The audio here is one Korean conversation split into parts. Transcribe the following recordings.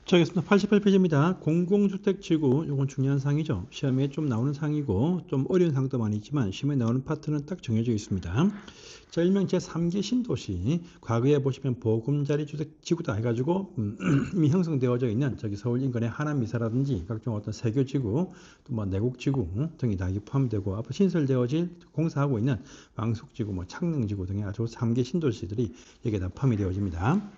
자, 알겠습니다. 88페이지입니다. 공공주택지구, 이건 중요한 사항이죠. 시험에 좀 나오는 사항이고 좀 어려운 사항도 많이 있지만 시험에 나오는 파트는 딱 정해져 있습니다. 자, 일명 제3기 신도시, 과거에 보시면 보금자리 주택지구다 해가지고 이미 형성되어져 있는 저기 서울 인근의 하남이사라든지 각종 어떤 세교지구, 또 뭐 내곡지구 등이 다 포함되고 앞으로 신설되어질 공사하고 있는 왕숙지구, 뭐 창릉지구 등의 아주 3기 신도시들이 여기에 다 포함이 되어집니다.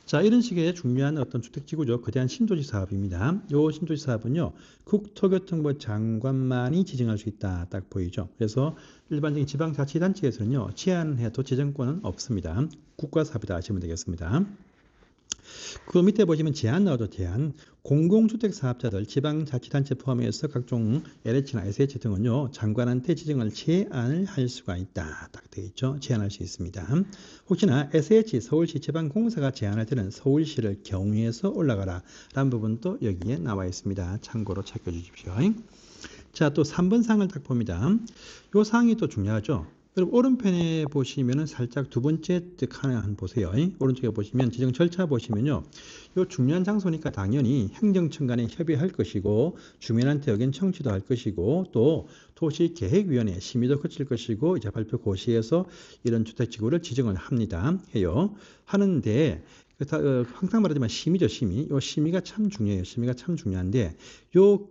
자, 이런 식의 중요한 어떤 주택지구죠. 거대한 신도시 사업입니다. 이 신도시 사업은요, 국토교통부 장관만이 지정할 수 있다. 딱 보이죠. 그래서 일반적인 지방자치단체에서는요, 제한해도 지정권은 없습니다. 국가사업이다 하시면 되겠습니다. 그 밑에 보시면 제한 나오죠. 제한. 공공주택 사업자들, 지방자치단체 포함해서 각종 LH나 SH 등은요, 장관한테 지정을 제한을 할 수가 있다. 딱 되어 있죠. 제한할 수 있습니다. 혹시나 SH, 서울시 지방공사가 제한할 때는 서울시를 경유해서 올라가라. 라는 부분도 여기에 나와 있습니다. 참고로 챙겨주십시오. 자, 또 3번 사항을 딱 봅니다. 이 사항이 또 중요하죠. 여러분 오른편에 보시면은 살짝 두 번째 칸을 한번 보세요. 오른쪽에 보시면 지정 절차 보시면요. 이 중요한 장소니까 당연히 행정청 간에 협의할 것이고 주민한테 의견 청취도 할 것이고 또 도시계획위원회 심의도 거칠 것이고 이제 발표 고시에서 이런 주택지구를 지정을 해요. 하는데 항상 말하지만 심의죠, 심의. 요 심의가 참 중요해요. 심의가 참 중요한데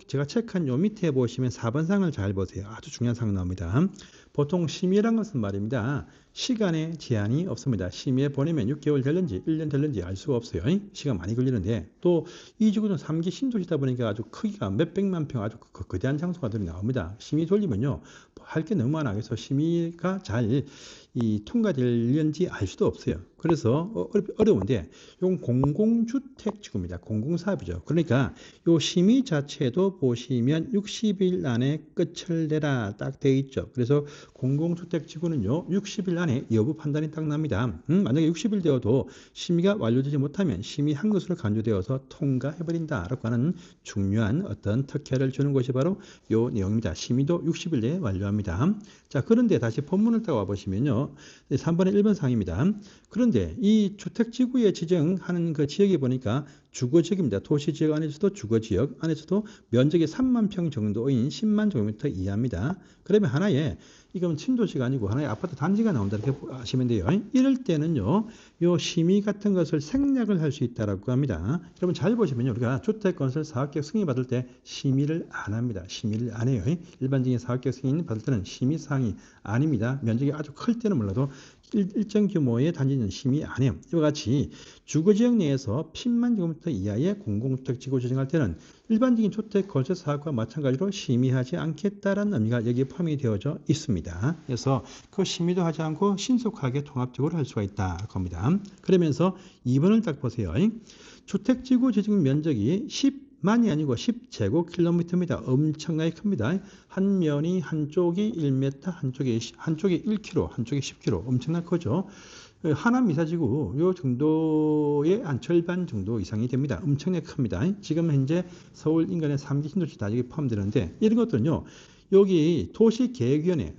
제가 체크한 요 밑에 보시면 4번 사항을 잘 보세요. 아주 중요한 사항 나옵니다. 보통 심의란 것은 말입니다. 시간에 제한이 없습니다. 심의에 보내면 6개월 될는지 1년 될는지 알 수가 없어요. 시간 많이 걸리는데 또 이 지구는 3기 신도시다 보니까 아주 크기가 몇백만 평 아주 거대한 장소가 나옵니다. 심의 돌리면요. 할 게 너무 많아. 그래서 심의가 잘 통과될는지 알 수도 없어요. 그래서 어려운데 이건 공공주택지구입니다. 공공사업이죠. 그러니까 이 심의 자체도 보시면 60일 안에 끝을 내라 딱 돼 있죠. 그래서 공공주택지구는요 60일 안에 여부 판단이 딱 납니다. 만약에 60일 되어도 심의가 완료되지 못하면 심의한 것으로 간주되어서 통과해버린다라고 하는 중요한 어떤 특혜를 주는 것이 바로 이 내용입니다. 심의도 60일 내에 완료합니다. 자, 그런데 다시 본문을 따와 보시면요 3번의 1번 사항입니다. 그런데 이 주택지구에 지정하는 그 지역에 보니까 주거지역입니다. 도시지역 안에서도 주거지역 안에서도 면적이 3만 평 정도인 10만 제곱미터 이하입니다. 그러면 하나의 이건 신도시가 아니고 하나의 아파트 단지가 나온다 이렇게 아시면 돼요. 이럴 때는요, 요 심의 같은 것을 생략을 할 수 있다라고 합니다. 여러분 잘 보시면요, 우리가 주택건설 사업계획 승인 받을 때 심의를 안 합니다. 심의를 안 해요. 일반적인 사업계획 승인 받을 때는 심의 사항이 아닙니다. 면적이 아주 클 때는 몰라도 일정 규모의 단지는 심의 안 해요. 이와 같이 주거지역 내에서 10만 제곱미터 이하의 공공주택지구 지정할 때는 일반적인 주택 건설 사업과 마찬가지로 심의하지 않겠다라는 의미가 여기에 포함이 되어져 있습니다. 그래서 그 심의도 하지 않고 신속하게 통합적으로 할 수가 있다 겁니다. 그러면서 2번을 딱 보세요. 주택지구 지정 면적이 10만이 아니고 10제곱킬로미터입니다. 엄청나게 큽니다. 한 면이 한쪽이 1m, 한쪽이 1km, 한쪽이 10km. 엄청나게 크죠. 하남 이사지구 요 정도의 한 절반 정도 이상이 됩니다. 엄청나게 큽니다. 지금 현재 서울 인근의 3기 신도시 다 여기 포함되는데 이런 것들은요. 여기 도시계획위원회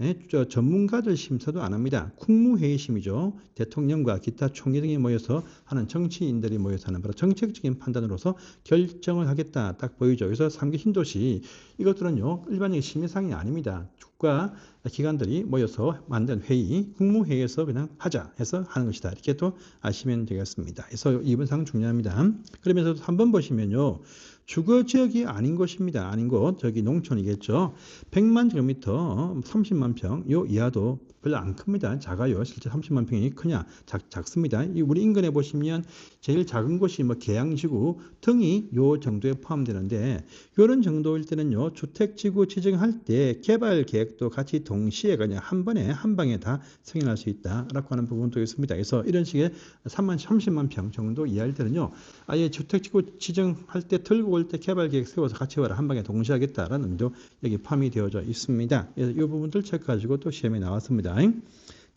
전문가들 심사도 안 합니다. 국무회의 심의죠. 대통령과 기타 총리 등이 모여서 하는 정치인들이 모여서 하는 바로 정책적인 판단으로서 결정을 하겠다 딱 보이죠. 그래서 3기 신도시 이것들은요. 일반적인 심의사항이 아닙니다. 국가 기관들이 모여서 만든 회의, 국무회의에서 그냥 하자 해서 하는 것이다. 이렇게 또 아시면 되겠습니다. 그래서 2번 사항 중요합니다. 그러면서 3번 보시면요. 주거지역이 아닌 곳입니다. 아닌 곳, 저기 농촌이겠죠. 100만 제곱미터, 30만 평, 요 이하도 별로 안 큽니다. 작아요. 실제 30만 평이 크냐? 작습니다. 우리 인근에 보시면 제일 작은 곳이 뭐 계양지구 등이 요 정도에 포함되는데, 요런 정도일 때는요, 주택지구 지정할 때 개발 계획도 같이 동시에 그냥 한 번에, 한 방에 다 승인할 수 있다라고 하는 부분도 있습니다. 그래서 이런 식의 30만 평 정도 이하일 때는요, 아예 주택지구 지정할 때 들고 올 때 개발 계획 세워서 같이 와라. 한 방에 동시에 하겠다라는 의미도 여기 포함이 되어져 있습니다. 그래서 이 부분들 체크하시고 또 시험에 나왔습니다.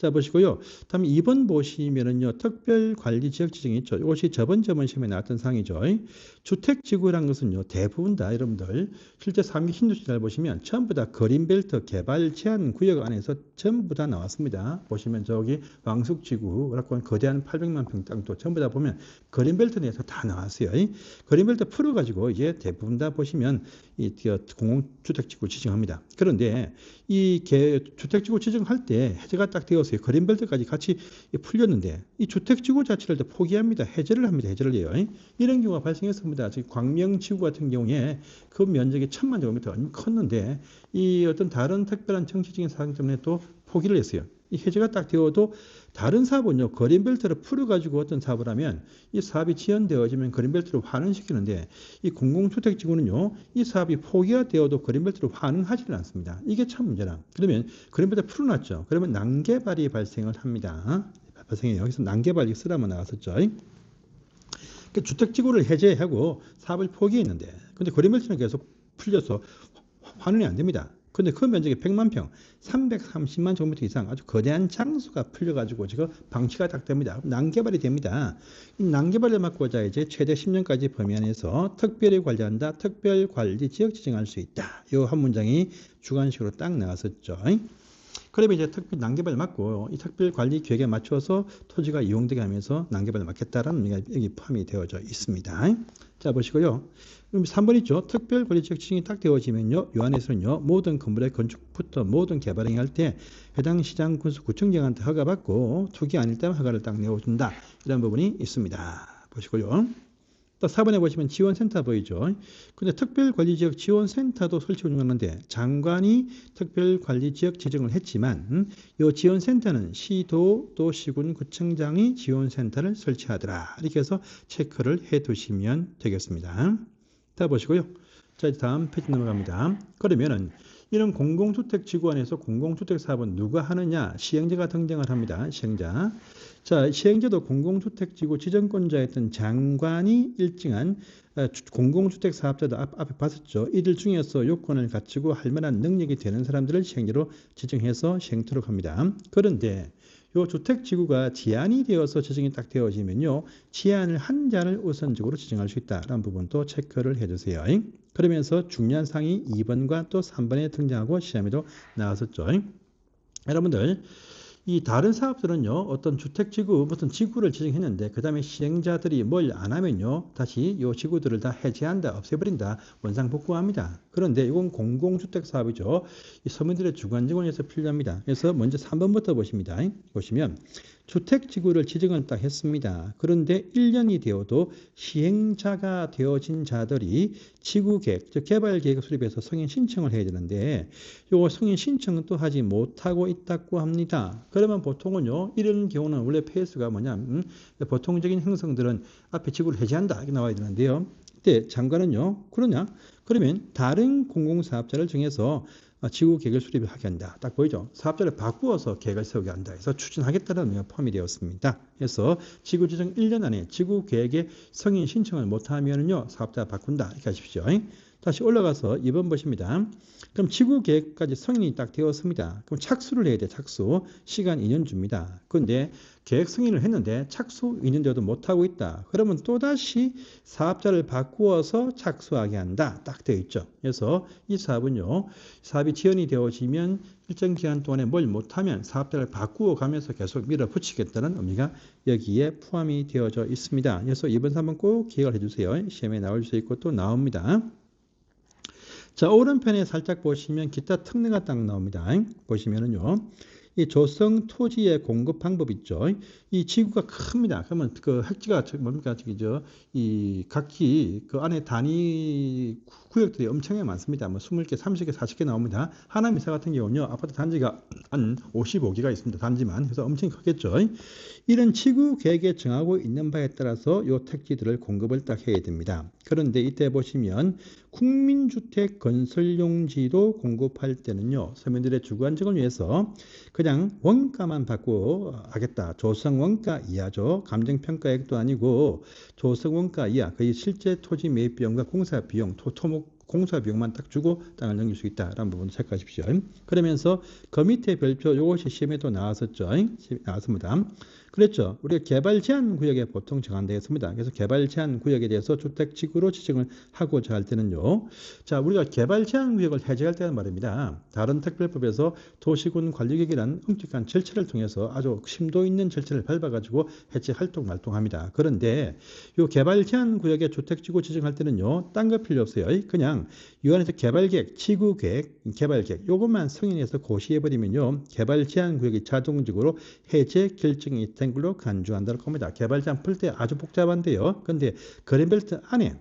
자, 보시고요. 다음 2번 보시면은요, 특별관리지역 지정이 있죠. 이것이 저번 시험에 나왔던 사항이죠. 주택지구라는 것은요, 대부분 다 여러분들 실제 3기 신도시 잘 보시면 전부 다 그린벨트 개발 제한 구역 안에서 전부 다 나왔습니다. 보시면 저기 왕숙지구라고 하는 거대한 800만 평 땅도 전부 다 보면 그린벨트 내에서 다 나왔어요. 그린벨트 풀어가지고 이제 대부분 다 보시면 이 공공주택지구 지정합니다. 그런데 이 주택지구 지정할 때 해제가 딱 되었어요. 그린벨트까지 같이 풀렸는데 이 주택지구 자체를 포기합니다. 해제를 합니다. 해제를 해요. 이런 경우가 발생했습니다. 지금 광명지구 같은 경우에 그 면적이 1000만 제곱미터 컸는데 이 어떤 다른 특별한 정치적인 사항 때문에 또 포기를 했어요. 이 해제가 딱 되어도 다른 사업은요, 그린벨트를 풀어가지고 어떤 사업을 하면 이 사업이 지연되어지면 그린벨트로 환원시키는데 이 공공주택지구는요, 이 사업이 포기가 되어도 그린벨트로 환원하지는 않습니다. 이게 참 문제라. 그러면 그린벨트 풀어놨죠. 그러면 난개발이 발생을 합니다. 발생해요. 여기서 난개발이 쓰라면 나왔었죠. 그러니까 주택지구를 해제하고 사업을 포기했는데, 근데 그린벨트는 계속 풀려서 환원이 안 됩니다. 근데 그 면적이 100만 평, 330만 제곱미터 이상 아주 거대한 장수가 풀려가지고 지금 방치가 딱 됩니다. 난개발이 됩니다. 이 난개발을 막고자 이제 최대 10년까지 범위 안에서 특별히 관리한다, 특별관리지역 지정할 수 있다. 이 한 문장이 주관식으로 딱 나왔었죠. 그러면 이제 특별 난개발 막고 이 특별관리 계획에 맞춰서 토지가 이용되게 하면서 난개발을 막겠다라는 의미가 여기 포함이 되어져 있습니다. 자, 보시고요. 그럼 3번 있죠. 특별관리지역 지정이 딱 되어지면요, 이 안에서는요, 모든 건물의 건축부터 모든 개발 행위할 때 해당 시장 군수 구청장한테 허가받고 투기 아닐 때만 허가를 딱 내어준다. 이런 부분이 있습니다. 보시고요. 또 4번에 보시면 지원센터 보이죠. 근데 특별관리지역 지원센터도 설치 운영하는데 장관이 특별관리지역 지정을 했지만 이 지원센터는 시도 또 시군 구청장이 지원센터를 설치하더라. 이렇게 해서 체크를 해 두시면 되겠습니다. 자, 보시고요. 자, 다음 페이지 넘어갑니다. 그러면은 이런 공공주택 지구 안에서 공공주택 사업은 누가 하느냐? 시행자가 등장을 합니다. 시행자. 자, 시행자도 공공주택지구 지정권자였던 장관이 일정한 공공주택 사업자도 앞에 봤었죠. 이들 중에서 요건을 갖추고 할 만한 능력이 되는 사람들을 시행자로 지정해서 시행토록 합니다. 그런데 요 주택지구가 제한이 되어서 지정이 딱 되어지면요, 제한을 한 잔을 우선적으로 지정할 수 있다라는 부분도 체크를 해주세요. 그러면서 중요한 사항이 2번과 또 3번에 등장하고 시험에도 나왔었죠. 여러분들, 이 다른 사업들은요, 어떤 주택지구, 어떤 지구를 지정했는데, 그 다음에 시행자들이 뭘 안 하면요, 다시 이 지구들을 다 해제한다, 없애버린다, 원상복구합니다. 그런데 이건 공공주택 사업이죠. 이 서민들의 주관적원에서 필요합니다. 그래서 먼저 3번부터 보십니다. 보시면, 주택지구를 지정을 딱 했습니다. 그런데 1년이 되어도 시행자가 되어진 자들이 지구계획, 즉 개발계획 수립해서 승인 신청을 해야 되는데 요 승인 신청은 또 하지 못하고 있다고 합니다. 그러면 보통은요, 이런 경우는 원래 페이스가 뭐냐, 보통적인 형성들은 앞에 지구를 해제한다 이렇게 나와야 되는데요. 그때 장관은요, 그러냐? 그러면 다른 공공사업자를 정해서 지구 계획을 수립을 하게 한다. 딱 보이죠? 사업자를 바꾸어서 계획을 세우게 한다. 그래서 추진하겠다는 의미가 포함이 되었습니다. 그래서 지구 지정 1년 안에 지구 계획에 승인 신청을 못하면요, 사업자 바꾼다. 이렇게 하십시오. 다시 올라가서 2번 보십니다. 그럼 지구 계획까지 승인이 딱 되었습니다. 그럼 착수를 해야 돼. 착수. 시간 2년 줍니다. 그런데 계획 승인을 했는데 착수 2년 되어도 못하고 있다. 그러면 또다시 사업자를 바꾸어서 착수하게 한다. 딱 되어 있죠. 그래서 이 사업은요, 사업이 지연이 되어지면 일정 기간 동안에 뭘 못하면 사업자를 바꾸어 가면서 계속 밀어붙이겠다는 의미가 여기에 포함이 되어져 있습니다. 그래서 2번, 3번 꼭 기억을 해주세요. 시험에 나올 수 있고 또 나옵니다. 자, 오른편에 살짝 보시면 기타 특례가 딱 나옵니다. 보시면은요, 이 조성 토지의 공급 방법 있죠. 이 지구가 큽니다. 그러면 그 획지가 뭡니까? 이 각기 그 안에 단위 구역들이 엄청나게 많습니다. 뭐 20개, 30개, 40개 나옵니다. 하나미사 같은 경우는요, 아파트 단지가 한 55개가 있습니다. 단지만. 그래서 엄청 크겠죠. 이런 지구 계획에 정하고 있는 바에 따라서 요 택지들을 공급을 딱 해야 됩니다. 그런데 이때 보시면 국민주택 건설용지로 공급할 때는요, 서민들의 주관적을 위해서 그냥 원가만 받고 하겠다. 조성원가 이하죠. 감정평가액도 아니고 조성원가 이하, 거의 실제 토지 매입 비용과 공사 비용, 토목 공사 비용만 딱 주고 땅을 넘길 수 있다라는 부분 체크하십시오. 그러면서 그 밑에 별표 이것이 시험에도 나왔었죠. 나왔습니다. 그랬죠. 우리가 개발 제한 구역에 보통 정한되겠습니다. 그래서 개발 제한 구역에 대해서 주택지구로 지정을 하고자 할 때는요. 자, 우리가 개발 제한 구역을 해제할 때는 말입니다. 다른 특별법에서 도시군 관리局이란 엄격한 절차를 통해서 아주 심도 있는 절차를 밟아가지고 해제 활동 발동합니다. 그런데 이 개발 제한 구역에 주택지구 지정할 때는요. 딴 거 필요 없어요. 그냥 이 안에서 개발계획, 지구계획, 개발계획 요것만 승인해서 고시해버리면요. 개발 제한 구역이 자동적으로 해제 결정이 된 걸로 간주한다는 겁니다. 개발 제한 풀 때 아주 복잡한데요. 근데 그린벨트 안에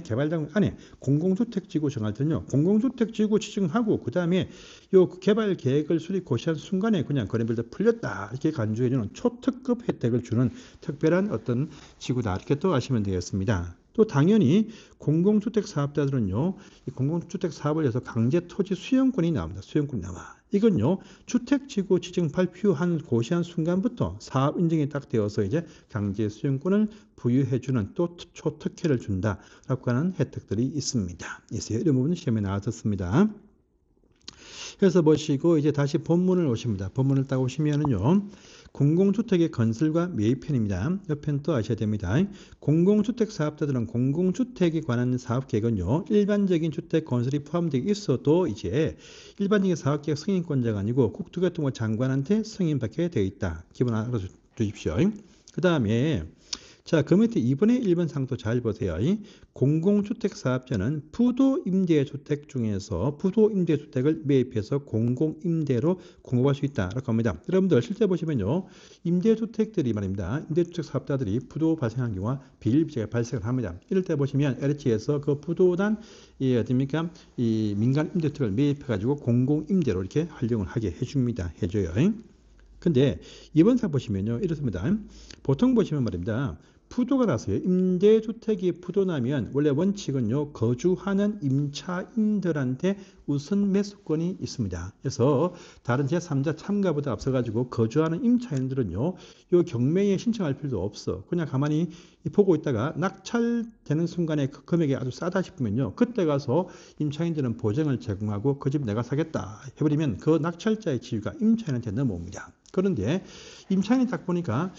개발장 안에 공공주택지구 정할 때는요. 공공주택지구 지정하고 그 다음에 요 개발 계획을 수립 고시한 순간에 그냥 그린벨트 풀렸다 이렇게 간주해주는 초특급 혜택을 주는 특별한 어떤 지구다 이렇게 또 아시면 되겠습니다. 또 당연히 공공주택 사업자들은요. 이 공공주택 사업을 해서 강제 토지 수용권이 나옵니다. 수용권이 나와. 이건요. 주택지구 지정 발표한 고시한 순간부터 사업 인증이 딱 되어서 이제 강제 수용권을 부여해주는 또 초특혜를 준다라고 하는 혜택들이 있습니다. 이런 부분은 시험에 나왔었습니다. 그래서 보시고 이제 다시 본문을 오십니다. 본문을 딱 오시면은요. 공공주택의 건설과 매입편입니다. 옆편 또 아셔야 됩니다. 공공주택 사업자들은 공공주택에 관한 사업계획은요. 일반적인 주택 건설이 포함되어 있어도 이제 일반적인 사업계획 승인권자가 아니고 국토교통부 장관한테 승인받게 되어 있다. 기본 알아두십시오. 그 다음에 자, 그 밑에 2번의 1번 상도 잘 보세요. 공공주택 사업자는 부도임대주택 중에서 부도임대주택을 매입해서 공공임대로 공급할 수 있다라고 합니다. 여러분들 실제 보시면요. 임대주택들이 말입니다. 임대주택 사업자들이 부도 발생한 경우와 비일비재가 발생을 합니다. 이럴 때 보시면 LH에서 그 부도난 어딥니까? 이 민간 임대주택을 매입해가지고 공공임대로 이렇게 활용을 하게 해줍니다. 해줘요. 근데 이번 상 보시면요. 이렇습니다. 보통 보시면 말입니다. 부도가 났어요. 임대주택이 부도나면 원래 원칙은요. 거주하는 임차인들한테 우선 매수권이 있습니다. 그래서 다른 제3자 참가보다 앞서가지고 거주하는 임차인들은요. 요 경매에 신청할 필요도 없어. 그냥 가만히 보고 있다가 낙찰되는 순간에 그 금액이 아주 싸다 싶으면요. 그때 가서 임차인들은 보증을 제공하고 그 집 내가 사겠다 해버리면 그 낙찰자의 지위가 임차인한테 넘어옵니다. 그런데 임차인이 딱 보니까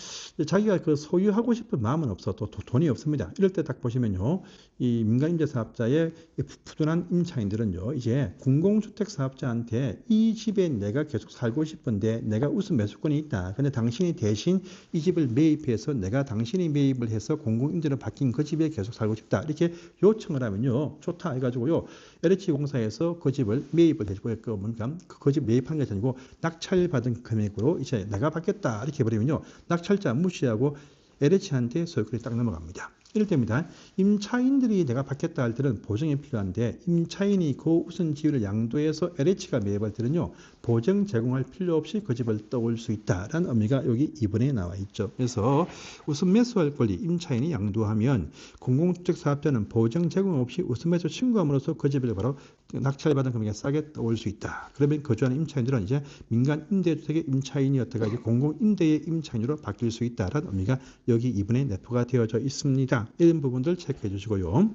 자기가 그 소유하고 싶은 마음은 없어. 또 돈이 없습니다. 이럴 때 딱 보시면요. 이 민간임대사업자의 부도난 임차인들은요. 이제 공공주택 사업자한테 이 집에 내가 계속 살고 싶은데 내가 우선 매수권이 있다. 근데 당신이 대신 이 집을 매입해서 내가 당신이 매입을 해서 공공임대로 바뀐 그 집에 계속 살고 싶다. 이렇게 요청을 하면요. 좋다 해가지고요. LH공사에서 그 집을 매입을 해주고 그 집 매입한 게 아니고 낙찰받은 금액으로 이제 내가 받겠다 이렇게 해버리면요. 낙찰자 무시하고 LH한테 소유권이 딱 넘어갑니다. 이럴 때입니다. 임차인들이 내가 받겠다 할 때는 보증이 필요한데 임차인이 그 우선 지위를 양도해서 LH가 매입할 때는요. 보증 제공할 필요 없이 그 집을 떠올 수 있다라는 의미가 여기 2번에 나와 있죠. 그래서 우선 매수할 권리 임차인이 양도하면 공공주택 사업자는 보증 제공 없이 우선 매수 신고함으로써 그 집을 바로 낙찰받은 금액에 싸게 떠올 수 있다. 그러면 거주하는 임차인들은 이제 민간 임대주택의 임차인이었다가 공공 임대의 임차인으로 바뀔 수 있다라는 의미가 여기 2번에 내포가 되어져 있습니다. 이런 부분들 체크해 주시고요.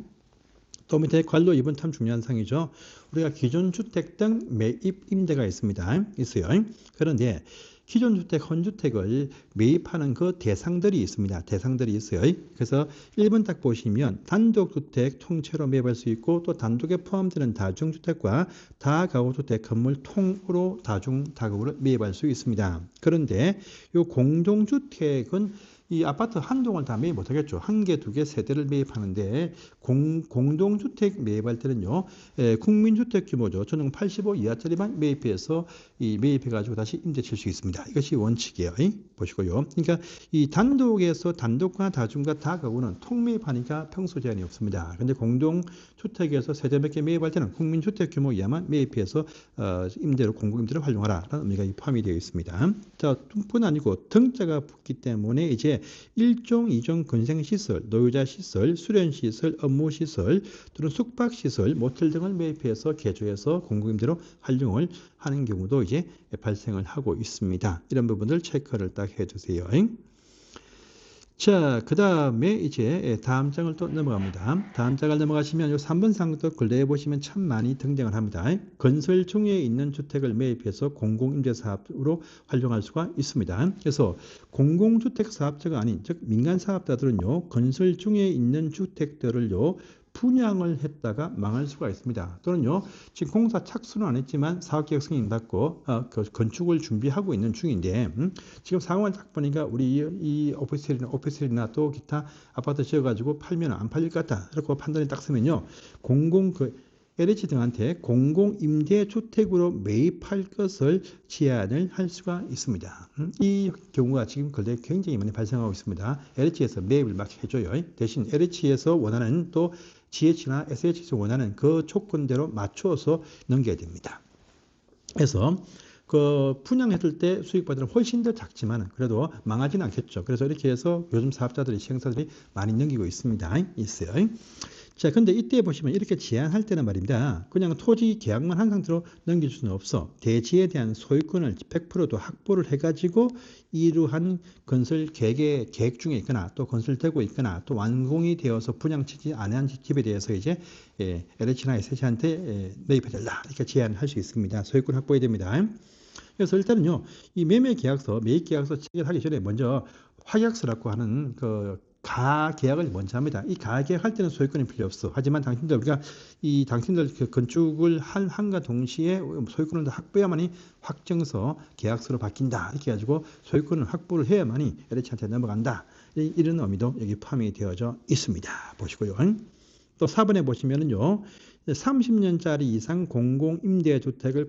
또 밑에 관로 2번 참 중요한 사항이죠. 우리가 기존 주택 등 매입 임대가 있어요. 그런데 기존 주택, 헌주택을 매입하는 그 대상들이 있습니다. 대상들이 있어요. 그래서 1번 딱 보시면 단독주택 통째로 매입할 수 있고 또 단독에 포함되는 다중주택과 다가구주택 건물 통으로 다가구를 매입할 수 있습니다. 그런데 이 공동주택은 이 아파트 한 동을 다 매입 못하겠죠. 한 개, 두 개, 세 대를 매입하는데 공동주택 매입할 때는요. 국민주택 규모죠. 전용 85 이하짜리만 매입해서 매입해가지고 다시 임대 칠 수 있습니다. 이것이 원칙이에요. 보시고요. 그러니까 이 단독에서 단독과 다중과 다가구는 통매입하니까 평소 제한이 없습니다. 그런데 공동주택에서 세대 몇 개 매입할 때는 국민주택 규모 이하만 매입해서 임대로 공공임대로 활용하라라는 의미가 포함이 되어 있습니다. 자, 뿐 아니고 등자가 붙기 때문에 이제 1종, 2종 근생시설, 노유자시설, 수련시설, 업무시설 또는 숙박시설, 모텔 등을 매입해서 개조해서 공공임대로 활용을 하는 경우도 이제 발생을 하고 있습니다. 이런 부분들 체크를 딱 해주세요. 자, 그 다음에 이제 다음 장을 또 넘어갑니다. 다음 장을 넘어가시면 요 3번 상도 근래에 보시면 참 많이 등장을 합니다. 건설 중에 있는 주택을 매입해서 공공임대사업으로 활용할 수가 있습니다. 그래서 공공주택 사업자가 아닌, 즉 민간사업자들은요, 건설 중에 있는 주택들을요, 분양을 했다가 망할 수가 있습니다. 또는요, 지금 공사 착수는 안 했지만 사업계획 승인 받고 그 건축을 준비하고 있는 중인데 지금 상황을 딱 보니까 우리 이 오피스텔이나 또 기타 아파트 지어가지고 팔면 안 팔릴 것 같다. 이렇게 판단이 딱 서면요, LH 등한테 공공임대주택으로 매입할 것을 제안을 할 수가 있습니다. 이 경우가 지금 근래 굉장히 많이 발생하고 있습니다. LH에서 매입을 막 해줘요. 대신 LH에서 원하는 또 GH나 SH에서 원하는 그 조건대로 맞춰서 넘겨야 됩니다. 그래서 그 분양했을 때 수익받으면 훨씬 더 작지만 그래도 망하지는 않겠죠. 그래서 이렇게 해서 요즘 사업자들이 시행사들이 많이 넘기고 있어요. 자, 근데 이때 보시면 이렇게 제한할 때는 말입니다. 그냥 토지 계약만 한 상태로 넘길 수는 없어. 대지에 대한 소유권을 100%도 확보를 해가지고 이러한 건설 계획 중에 있거나 또 건설되고 있거나 또 완공이 되어서 분양치지 않은 집에 대해서 이제 LH나 SH한테 매입해달라 이렇게 제안할 수 있습니다. 소유권 확보해야 됩니다. 그래서 일단은요, 이 매매계약서, 매입계약서 체결하기 전에 먼저 확약서라고 하는 그 가계약을 먼저 합니다. 이 가계약 할 때는 소유권이 필요 없어. 하지만 당신들 그 건축을 한과 동시에 소유권을 확보해야만이 확정서, 계약서로 바뀐다. 이렇게 해가지고 소유권을 확보를 해야만이 LH한테 넘어간다. 이런 의미도 여기 포함이 되어져 있습니다. 보시고요. 또 4번에 보시면은요, 30년짜리 이상 공공임대주택을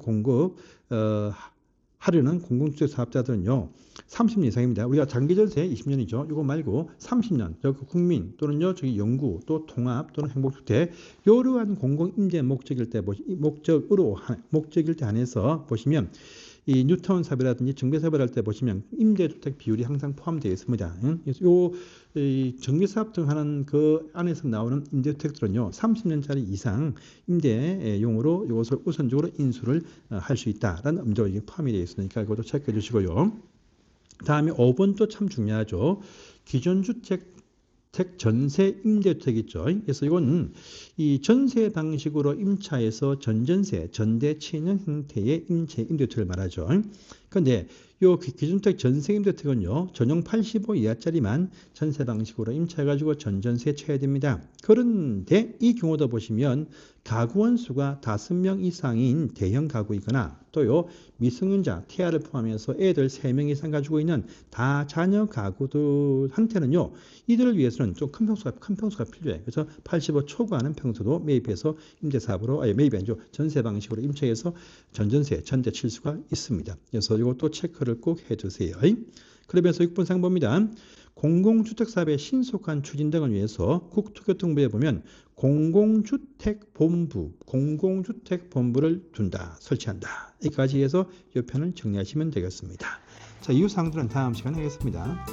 하려는 공공주택 사업자들은요, 30년 이상입니다. 우리가 장기전세 20년이죠. 이거 말고 30년, 국민 또는요, 영구 또 통합 또는 행복주택 이러한 공공임대 목적일 때 한해서 보시면 이 뉴타운 사업이라든지 정비사업을 할 때 보시면 임대주택 비율이 항상 포함되어 있습니다. 그래서 이 정비사업 등 하는 그 안에서 나오는 임대주택들은요, 30년짜리 이상 임대용으로 이것을 우선적으로 인수를 할 수 있다라는 음조가 포함이 되어 있으니까 이것도 체크해 주시고요. 다음에 5번도 참 중요하죠. 기존주택 전세 임대주택 있죠. 그래서 이건 이 전세 방식으로 임차해서 전전세, 전대 치는 형태의 임대주택을 말하죠. 그런데 요 기준주택 전세 임대주택은요, 전용 85 이하짜리만 전세 방식으로 임차해가지고 전전세 쳐야 됩니다. 그런데 이 경우도 보시면 가구원 수가 5명 이상인 대형 가구이거나 또요 미성년자, 태아를 포함해서 애들 3명 이상 가지고 있는 다자녀 가구들한테는요, 이들을 위해서는 좀 큰 평수가 필요해. 그래서 85 초과하는 평수도 매입해서 임대사업으로, 매입이 아니죠, 전세 방식으로 임차해서 전전세, 전대 칠 수가 있습니다. 그래서 이것도 체크를 꼭 해주세요. 그러면서 6번 상봅니다. 공공주택사업의 신속한 추진 등을 위해서 국토교통부에 보면 공공주택본부를 설치한다. 여기까지 해서 이 편을 정리하시면 되겠습니다. 자, 이후 사항들은 다음 시간에 하겠습니다.